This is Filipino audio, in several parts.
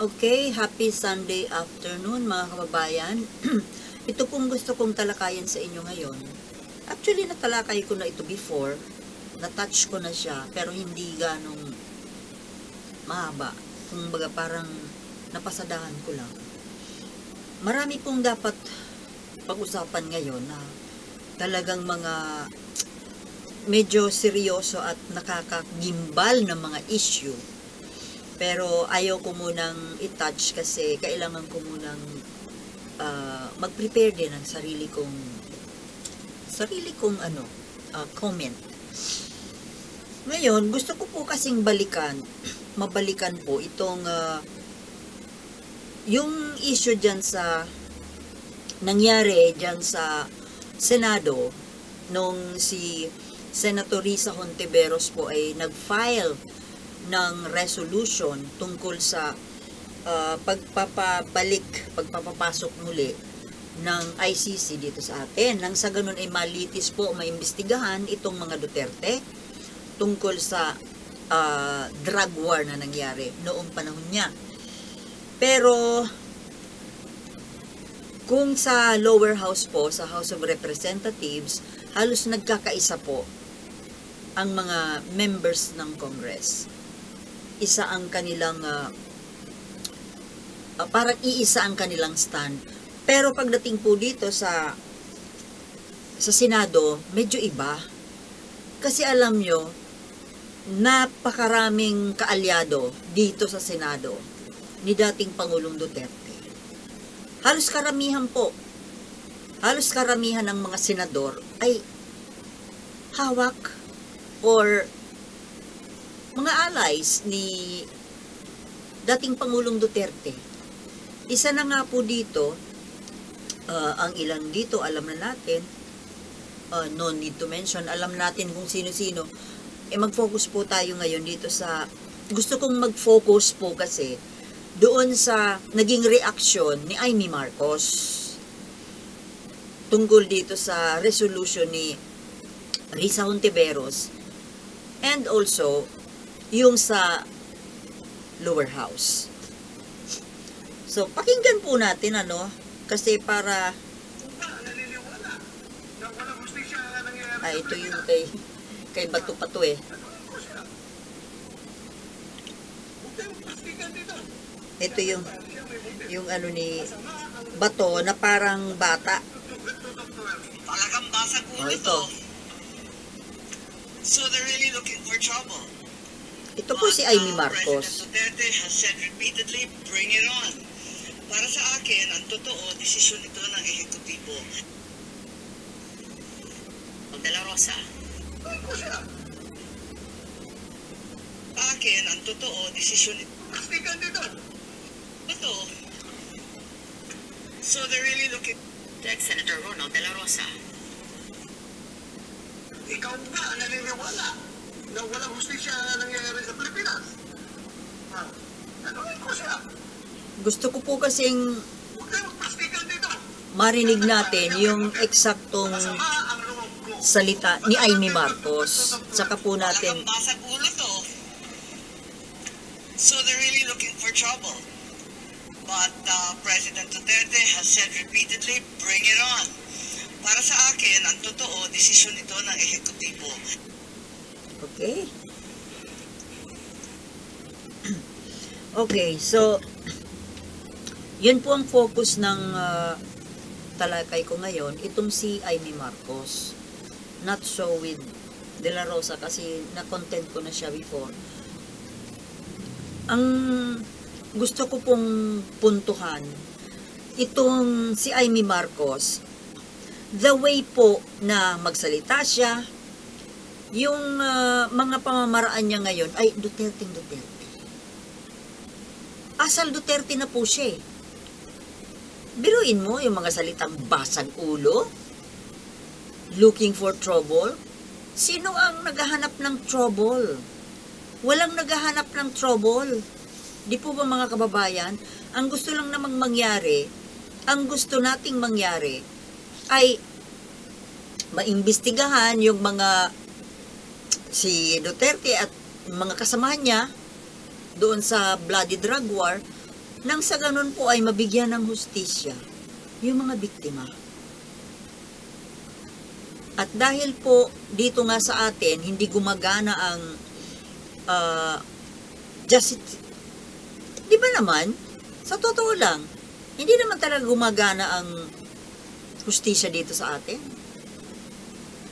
Okay, happy Sunday afternoon mga kababayan. Ito pong gusto kong talakayan sa inyo ngayon. Actually, natalakay ko na ito before. Na-touch ko na siya, pero hindi ganong mahaba. Kumbaga parang napasadahan ko lang. Marami pong dapat pag-usapan ngayon na talagang mga medyo seryoso at nakakagimbal na mga issue. Pero ayaw ko munang i-touch kasi kailangan ko munang mag-prepare din ang sarili kong comment. Ngayon, gusto ko po kasing mabalikan po itong yung issue dyan sa nangyari dyan sa Senado nung si Senator Risa Hontiveros po ay nag-file ng resolution tungkol sa pagpapapasok muli ng ICC dito sa atin. Nang sa ganun ay malitis po, maimbestigahan itong mga Duterte tungkol sa drug war na nangyari noong panahon niya. Pero kung sa lower house po, sa House of Representatives, halos nagkakaisa po ang mga members ng Congress. Isa ang kanilang parang iisa ang kanilang stand. Pero pagdating po dito sa Senado, medyo iba. Kasi alam nyo, napakaraming kaalyado dito sa Senado ni dating Pangulong Duterte. Halos karamihan ng mga senador ay hawak or mga allies ni dating Pangulong Duterte. Isa na nga po dito, ang ilan dito, alam na natin, no need to mention, alam natin kung sino-sino. Mag-focus po tayo ngayon dito sa, gusto kong mag-focus po kasi doon sa naging reaksyon ni Amy Marcos tungkol dito sa resolution ni Risa Hontiveros and also yung sa lower house. So, pakinggan po natin kasi para ito yung kay Bato Pato Ito yung ni Bato na parang bata. Talagang basag ulo ito. So they're really looking for trouble. Ito po si Amy Marcos. President Duterte has said repeatedly, bring it on. Para sa akin, ang totoo, desisyon ito ng ehekutibo. De La Rosa. Sa akin, ang totoo, desisyon ito. Pastikan dito. Ito. So they're really looking... Senator Ronald De La Rosa. Ikaw ba naniniwala na walang hustisya na nangyayari sa Pilipinas? Tanungin ko siya. Gusto ko po kasing marinig natin yung eksaktong salita ni Amy Marcos. Saka po natin. Basag ulo to. So they're really looking for trouble. But President Duterte has said repeatedly, bring it on. Para sa akin, ang totoo, desisyon ito ng ehekutibo. Okay. Okay, so yun po ang focus ng talakay ko ngayon, itong si Amy Marcos. Not so with De La Rosa kasi na-content ko na siya before. Ang gusto ko pong puntuhan, itong si Amy Marcos, the way po na magsalita siya, yung mga pamamaraan niya ngayon ay Duterte. Asal Duterte na po siya. Biruin mo yung mga salitang basag ulo, looking for trouble. Sino ang naghahanap ng trouble? Walang naghahanap ng trouble. Di po ba mga kababayan? Ang gusto lang namang mangyari, ang gusto nating mangyari, ay maimbestigahan yung mga si Duterte at mga kasamahan niya doon sa bloody drug war nang sa ganun po ay mabigyan ng hustisya yung mga biktima. At dahil po dito nga sa atin, hindi gumagana ang justice. Di ba naman, sa totoo lang, hindi naman talaga gumagana ang hustisya dito sa atin.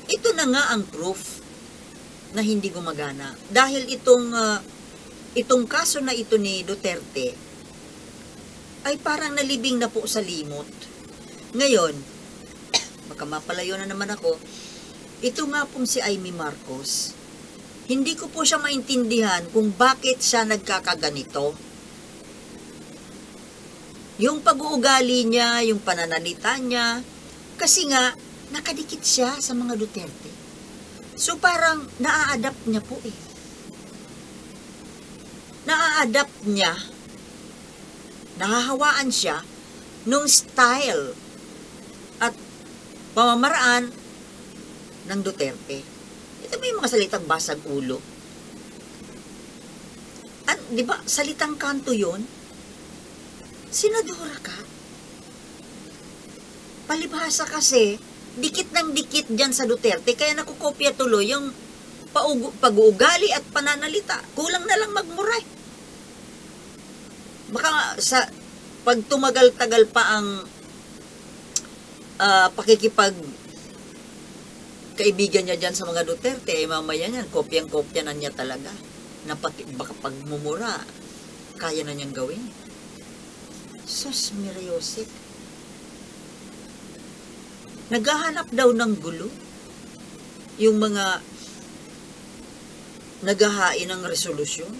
Ito na nga ang proof na hindi gumagana. Dahil itong kaso na ito ni Duterte ay parang nalibing na po sa limot. Ngayon, baka mapalayo na naman ako, ito nga pong si Amy Marcos, hindi ko po siya maintindihan kung bakit siya nagkakaganito. Yung pag-uugali niya, yung pananalita niya, kasi nga, nakadikit siya sa mga Duterte. So parang naa-adapt niya po eh. Naa-adapt niya, nahahawaan siya nung style at pamamaraan ng Duterte. Ito ba yung mga salitang basag ulo? At di ba, salitang kanto yon? Senadora ka? Palibhasa kasi, dikit ng dikit dyan sa Duterte, kaya nakukopya tuloy yung pag-uugali at pananalita. Kulang na lang magmuray. Baka sa pag tumagal-tagal pa ang pakikipag kaibigan niya dyan sa mga Duterte, ay mamaya niyan, kopyang-kopya na niya talaga. Na baka pagmumura, kaya na niyang gawin. Sus, Miriosik. Naghahanap daw ng gulo yung mga naghahain ng resolusyon.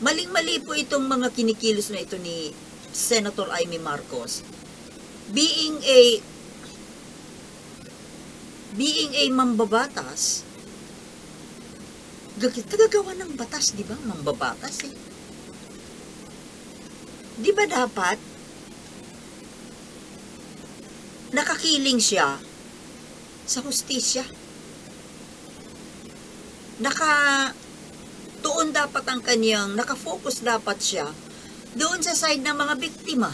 Maling-mali po itong mga kinikilos na ito ni Senator Amy Marcos. Being a mambabatas, tagagawa ng batas, di ba? Mambabatas eh. Di ba dapat nakakiling siya sa hustisya? Doon dapat ang kanyang, nakafocus dapat siya doon sa side ng mga biktima.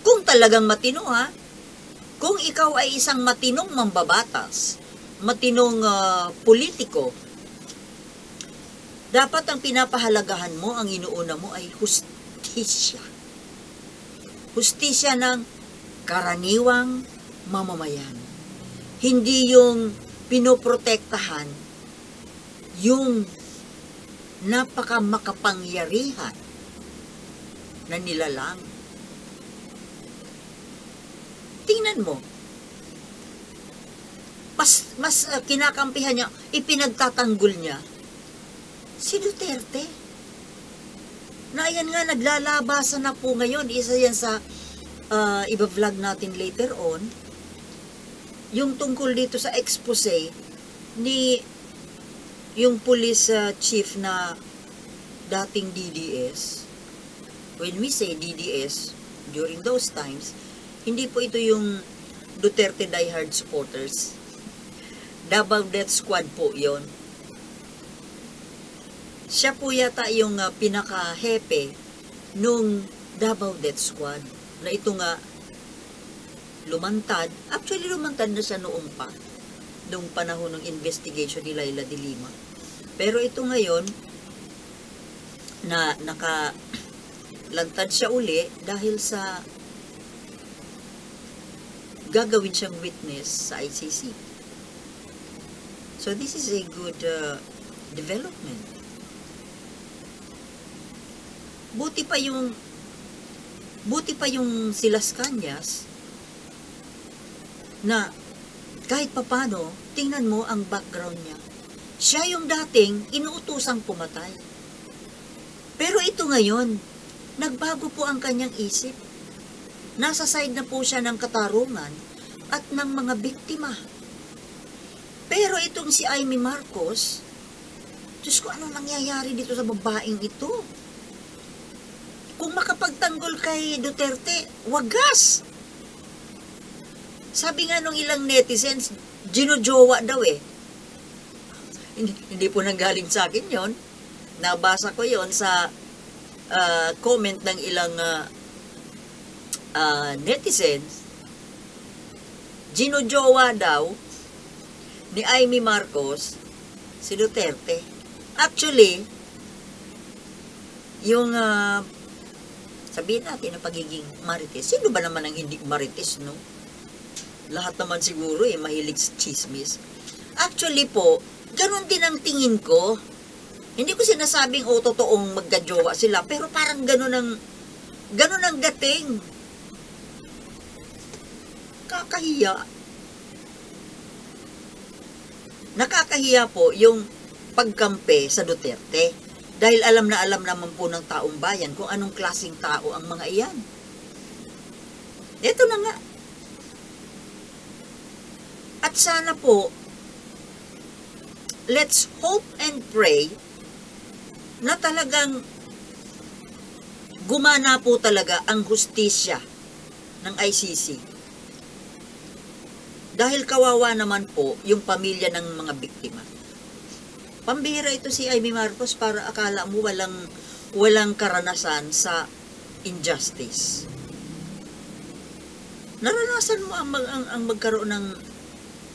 Kung talagang matino ha, kung ikaw ay isang matinong mambabatas, matinong politiko, dapat ang pinapahalagahan mo, ang inuuna mo ay hustisya. Hustisya ng karaniwang mamamayan. Hindi yung pinoprotektahan yung napakamakapangyarihan na nilalang. Tingnan mo, mas kinakampihan niya, ipinagtatanggol niya si Duterte. Na ayan nga, naglalabasan na po ngayon, isa yan sa iba-vlog natin later on, yung tungkol dito sa expose ni yung police chief na dating DDS. When we say DDS, during those times, hindi po ito yung Duterte diehard supporters. Davao Death Squad po yon. Siya po yata yung pinaka-hepe nung Davao Death Squad. Na ito nga, lumantad. Actually, lumantad na siya noong pa. Noong panahon ng investigation ni Laila de Lima. Pero ito ngayon, na nakalantad siya uli dahil sa gagawin siyang witness sa ICC. So this is a good development. Buti pa yung si Las Cañas na kahit papano, tingnan mo ang background niya. Siya yung dating inuutosang pumatay. Pero ito ngayon, nagbago po ang kanyang isip. Nasa side na po siya ng katarungan at ng mga biktima. Pero itong si Amy Marcos, Diyos ko, ano nangyayari dito sa babaeng ito? Kung makapagtanggol kay Duterte, wagas! Sabi nga nung ilang netizens, ginojowa daw eh. Hindi po nanggaling sa akin yon. Nabasa ko yon sa comment ng ilang netizens. Ginujowa daw ni Amy Marcos si Duterte. Actually, yung sabihin natin na pagiging marites, sino ba naman ang hindi marites, no? Lahat naman siguro mahilig sa chismis. Actually po, ganun din ang tingin ko. Hindi ko sinasabing totoong magkajowa sila, pero parang ganun ang dating. Kakahiya. Nakakahiya po yung pagkampe sa Duterte. Dahil alam naman po ng taong bayan kung anong klaseng tao ang mga iyan. Ito na nga. At sana po, let's hope and pray na talagang gumana po talaga ang hustisya ng ICC. Dahil kawawa naman po yung pamilya ng mga biktima. Pambihira ito si Amy Marcos para akala mo walang karanasan sa injustice. Naranasan mo ang magkaroon ng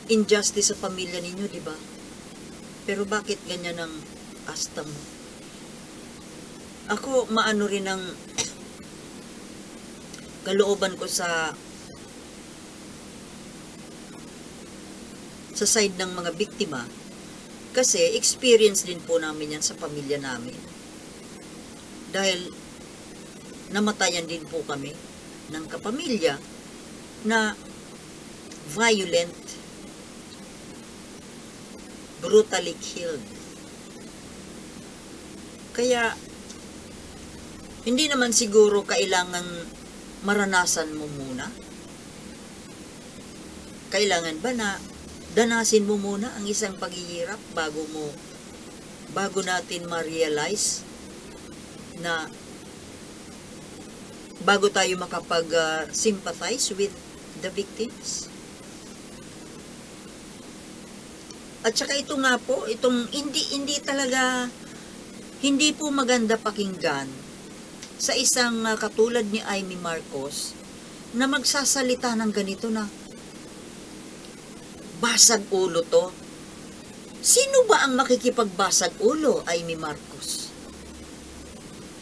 injustice sa pamilya ninyo, di ba? Pero bakit ganyan ang asta mo? Ako, maano rin ang kalooban ko sa side ng mga biktima, kasi experience din po namin yan sa pamilya namin. Dahil namatayan din po kami ng kapamilya na violent, brutally killed. Kaya hindi naman siguro kailangan maranasan mo muna. Kailangan ba na danasin mo muna ang isang paghihirap bago natin ma-realize na bago tayo makapag-sympathize with the victims? At saka ito nga po, itong hindi po maganda pakinggan sa isang katulad ni Amy Marcos na magsasalita ng ganito na basag ulo to. Sino ba ang makikipagbasag ulo, Amy Marcos?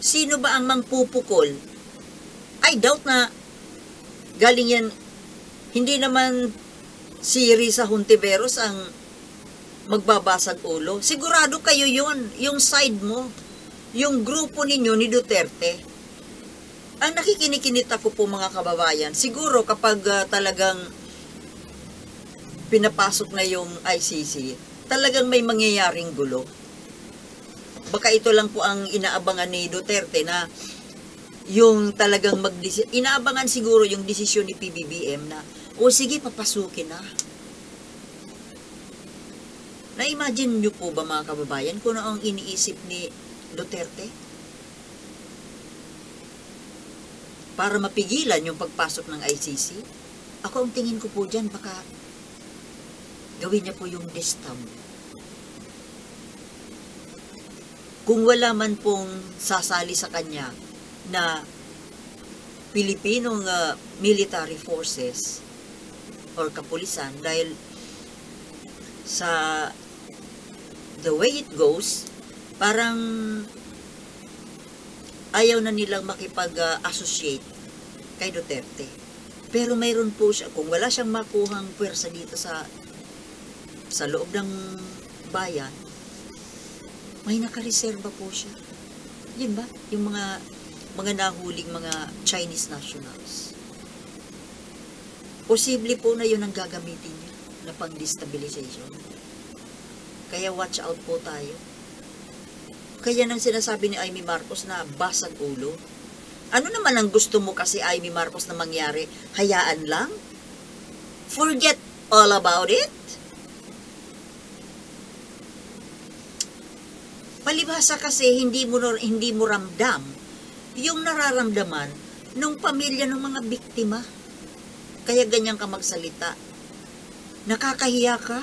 Sino ba ang mangpupukol? I doubt na galing yan, hindi naman si Risa Hontiveros ang magbabasag ulo. Sigurado kayo yon, yung side mo, yung grupo ninyo ni Duterte. Ang nakikinikinit ako po mga kababayan, siguro kapag talagang pinapasok na yung ICC, talagang may mangyayaring gulo. Baka ito lang po ang inaabangan ni Duterte na yung talagang inaabangan siguro yung desisyon ni PBBM na, sige, papasukin na. Na-imagine nyo po ba mga kababayan kung ano ang iniisip ni Duterte? Para mapigilan yung pagpasok ng ICC? Ako ang tingin ko po dyan, baka gawin niya po yung distam. Kung wala man pong sasali sa kanya na Pilipinong military forces or kapulisan, dahil sa the way it goes, parang ayaw na nilang makipag-associate kay Duterte. Pero mayroon po siya, kung wala siyang makuhang pwersa dito sa loob ng bayan, may nakareserba po siya. Yun ba? Yung mga nahuling mga Chinese nationals. Posible po na yun ang gagamitin niya na pang-destabilization. Kaya watch out po tayo. Kaya nang sinasabi ni Amy Marcos na basag ulo, ano naman ang gusto mo kasi, Amy Marcos, na mangyari? Hayaan lang? Forget all about it? Palibhasa kasi hindi mo ramdam yung nararamdaman ng pamilya ng mga biktima. Kaya ganyan ka magsalita. Nakakahiya ka?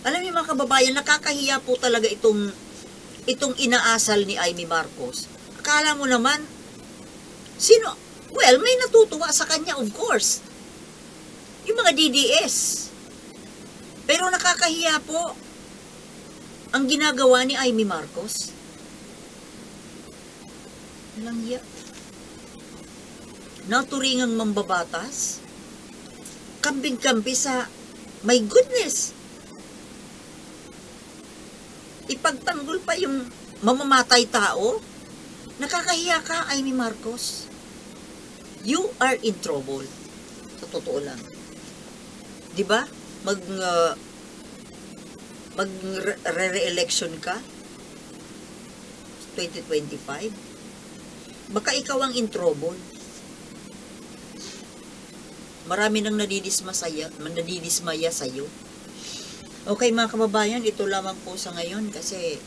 Alam niyo mga kababayan, nakakahiya po talaga itong itong inaasal ni Amy Marcos. Akala mo naman, sino? Well, may natutuwa sa kanya, of course. Yung mga DDS. Pero nakakahiya po ang ginagawa ni Amy Marcos. Walang hiya. Naturingang mambabatas. Kambing-kambi sa, my goodness. Ipagtanggol pa yung mamamatay tao. Nakakahiya ka, Amy Marcos. You are in trouble. Sa totoo lang. 'Di ba? Mag-re-election ka 2025. Baka ikaw ang in trouble. Marami nang nadidismaya sa iyo. Okay mga kababayan, ito lamang po sa ngayon kasi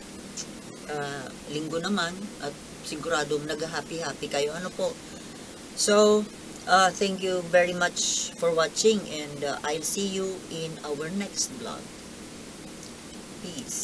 linggo naman at siguradong nag-happy-happy kayo. Ano po? So, thank you very much for watching and I'll see you in our next vlog. Peace.